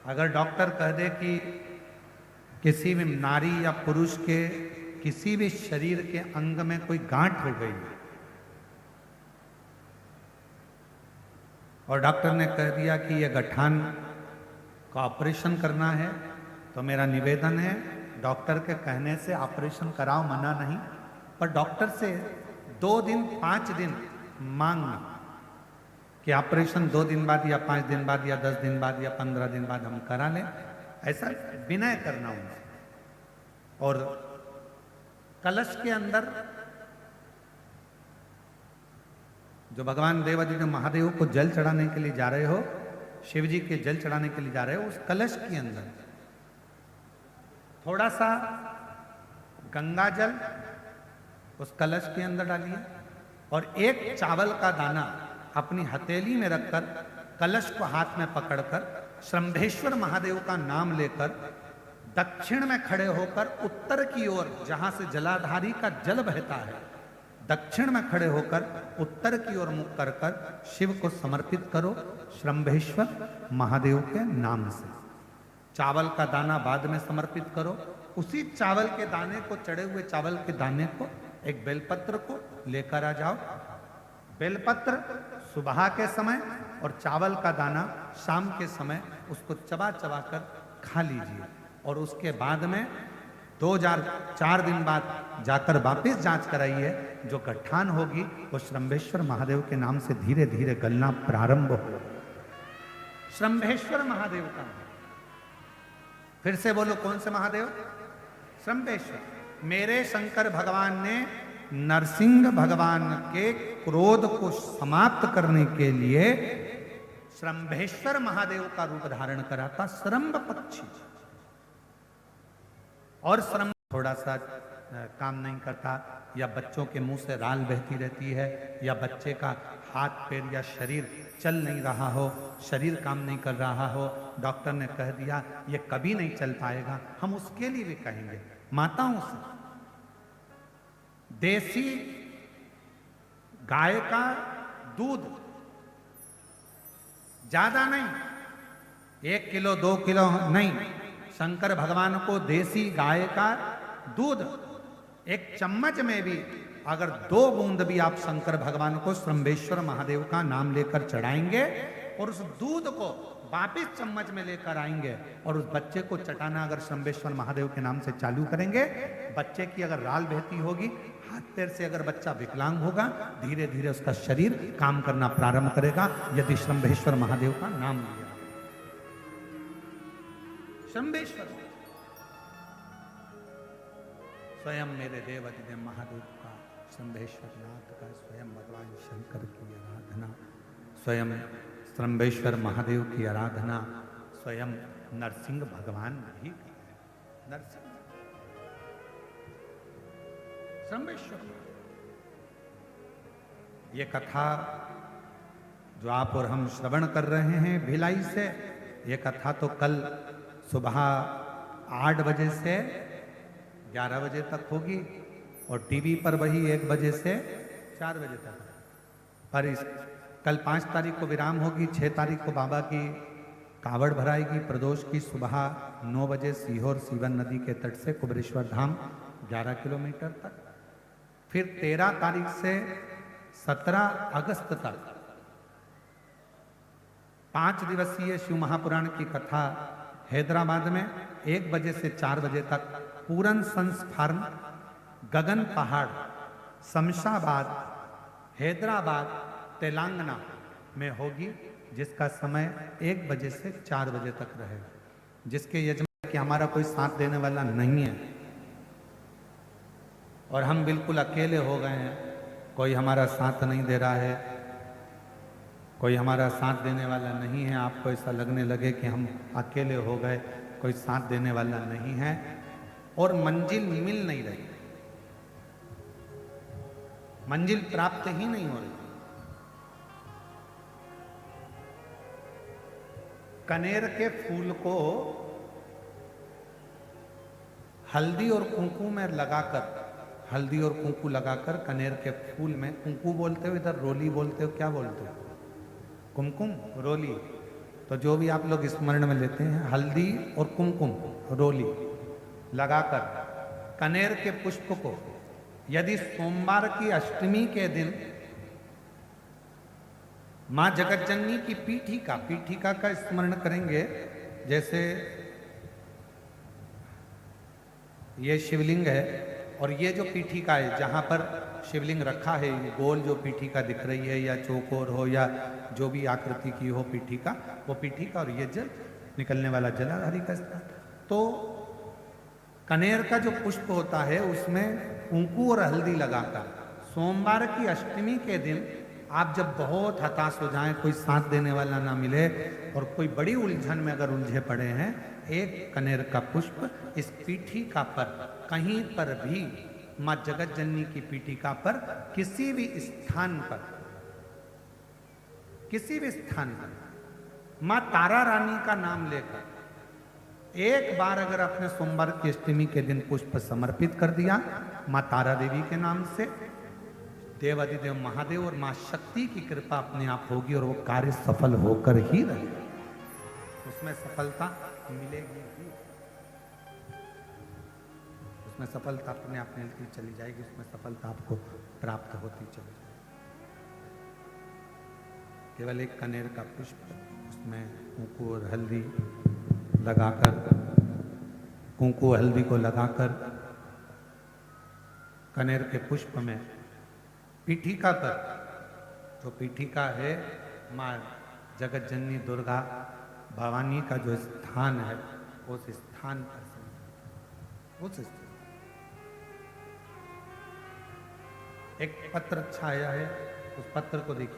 अगर डॉक्टर कह दे कि किसी भी नारी या पुरुष के किसी भी शरीर के अंग में कोई गांठ हो गई और डॉक्टर ने कह दिया कि यह गठान का ऑपरेशन करना है, तो मेरा निवेदन है डॉक्टर के कहने से ऑपरेशन कराओ, मना नहीं, पर डॉक्टर से 2 दिन 5 दिन मांगना कि ऑपरेशन 2 दिन बाद या 5 दिन बाद या 10 दिन बाद या 15 दिन बाद हम करा लें, ऐसा विनय करना उनसे। और कलश के अंदर जो भगवान देवादिदेव महादेव को जल चढ़ाने के लिए जा रहे हो, शिव जी के जल चढ़ाने के लिए जा रहे हो, उस कलश के अंदर थोड़ा सा गंगा जल उस कलश के अंदर डालिए और एक चावल का दाना अपनी हथेली में रखकर कलश को हाथ में पकड़कर श्रंभेश्वर महादेव का नाम लेकर दक्षिण में खड़े होकर उत्तर की ओर, जहां से जलाधारी का जल बहता है, दक्षिण में खड़े होकर उत्तर की ओर मुख कर कर शिव को समर्पित करो श्रंभेश्वर महादेव के नाम से। चावल का दाना बाद में समर्पित करो। उसी चावल के दाने को, चढ़े हुए चावल के दाने को, एक बेलपत्र को लेकर आ जाओ। बेलपत्र सुबह के समय और चावल का दाना शाम के समय उसको चबा चबा कर खा लीजिए और उसके बाद में 4 दिन बाद जाकर वापस जांच कराइए। जो गठान होगी वो श्रंभेश्वर महादेव के नाम से धीरे धीरे गलना प्रारंभ हो। श्रंभेश्वर महादेव का, फिर से बोलो कौन से महादेव? श्रंभेश्वर। मेरे शंकर भगवान ने नरसिंह भगवान के क्रोध को समाप्त करने के लिए श्रंभेश्वर महादेव का रूप धारण करा था, श्रंभ पक्षी। और श्रंभ थोड़ा सा काम नहीं करता, या बच्चों के मुंह से राल बहती रहती है, या बच्चे का हाथ पैर या शरीर चल नहीं रहा हो, शरीर काम नहीं कर रहा हो, डॉक्टर ने कह दिया ये कभी नहीं चल पाएगा, हम उसके लिए भी कहेंगे माताओं से देसी गाय का दूध, ज्यादा नहीं, 1 किलो 2 किलो नहीं, शंकर भगवान को देसी गाय का दूध 1 चम्मच में भी अगर 2 बूंद भी आप शंकर भगवान को श्रंभेश्वर महादेव का नाम लेकर चढ़ाएंगे और उस दूध को वापिस चम्मच में लेकर आएंगे और उस बच्चे को चटाना अगर श्रंभेश्वर महादेव के नाम से चालू करेंगे, बच्चे की अगर राल बहती होगी, हाथ पैर से अगर बच्चा विकलांग होगा, धीरे धीरे उसका शरीर काम करना प्रारंभ करेगा यदि श्रंभेश्वर महादेव का नाम लिया। श्रंभेश्वर स्वयं मेरे देवादिदेव महादेव का, श्रंभेश्वर नाथ का, स्वयं भगवान शंकर की आराधना, स्वयं श्रंभेश्वर महादेव की आराधना स्वयं नरसिंह भगवान भी की है। नरसिंह श्रंभेश्वर, ये कथा जो आप और हम श्रवण कर रहे हैं भिलाई से, ये कथा तो कल सुबह 8 बजे से 11 बजे तक होगी और टीवी पर वही 1 बजे से 4 बजे तक। पर इस कल 5 तारीख को विराम होगी, 6 तारीख को बाबा की कावड़ भराएगी प्रदोष की सुबह 9 बजे सीहोर सीवन नदी के तट से कुबरेश्वर धाम 11 किलोमीटर तक। फिर 13 तारीख से 17 अगस्त तक 5 दिवसीय शिव महापुराण की कथा हैदराबाद में 1 बजे से 4 बजे तक पूरन सन्स फार्म, गगन पहाड़, शमशाबाद, हैदराबाद, तेलंगाना में होगी, जिसका समय 1 बजे से 4 बजे तक रहेगा, जिसके यजमान कि हमारा कोई साथ देने वाला नहीं है और हम बिल्कुल अकेले हो गए हैं, कोई हमारा साथ नहीं दे रहा है, कोई हमारा साथ देने वाला नहीं है। आपको ऐसा लगने लगे कि हम अकेले हो गए, कोई साथ देने वाला नहीं है और मंजिल मिल नहीं रही, मंजिल प्राप्त ही नहीं हो रही। कनेर के फूल को हल्दी और कुंकू में लगाकर, हल्दी और कुंकू लगाकर कनेर के फूल में, कुंकू बोलते हो इधर, रोली बोलते हो, क्या बोलते हो? कुमकुम, रोली, तो जो भी आप लोग स्मरण में लेते हैं, हल्दी और कुमकुम रोली लगाकर कनेर के पुष्प को यदि सोमवार की अष्टमी के दिन मां जगतजननी की पीठिका का स्मरण करेंगे, जैसे ये शिवलिंग है और ये जो पीठिका है जहां पर शिवलिंग रखा है, ये गोल जो पीठिका दिख रही है या चौकोर हो या जो भी आकृति की हो पीठिका, वो पीठिका और ये जल निकलने वाला जलाधारी का स्थान। तो कनेर का जो पुष्प होता है उसमें कुंकू और हल्दी लगाकर सोमवार की अष्टमी के दिन आप जब बहुत हताश हो जाएं, कोई साथ देने वाला ना मिले और कोई बड़ी उलझन में अगर उलझे पड़े हैं, एक कनेर का पुष्प इस पीठिका पर कहीं पर भी मां जगतजननी की पीठिका पर किसी भी स्थान पर मां तारा रानी का नाम लेकर एक बार अगर आपने सोमवार की अष्टमी के दिन पुष्प समर्पित कर दिया मां तारा देवी के नाम से, देवादिदेव महादेव और मां शक्ति की कृपा अपने आप होगी और वो कार्य सफल होकर ही रहेगा, उसमें सफलता मिलेगी ही, उसमें सफलता अपने आप मिलती चली जाएगी, उसमें सफलता आपको प्राप्त होती चली जाएगी। केवल एक कनेर का पुष्प, उसमें कुंकू और हल्दी लगाकर, कुंकू हल्दी को लगाकर कनेर के पुष्प में पीठिका पर, जो पीठिका है मां जगतजननी दुर्गा भवानी का जो स्थान है, उस स्थान पर उस स्थान एक पत्र छाया है, उस पत्र को देखिए,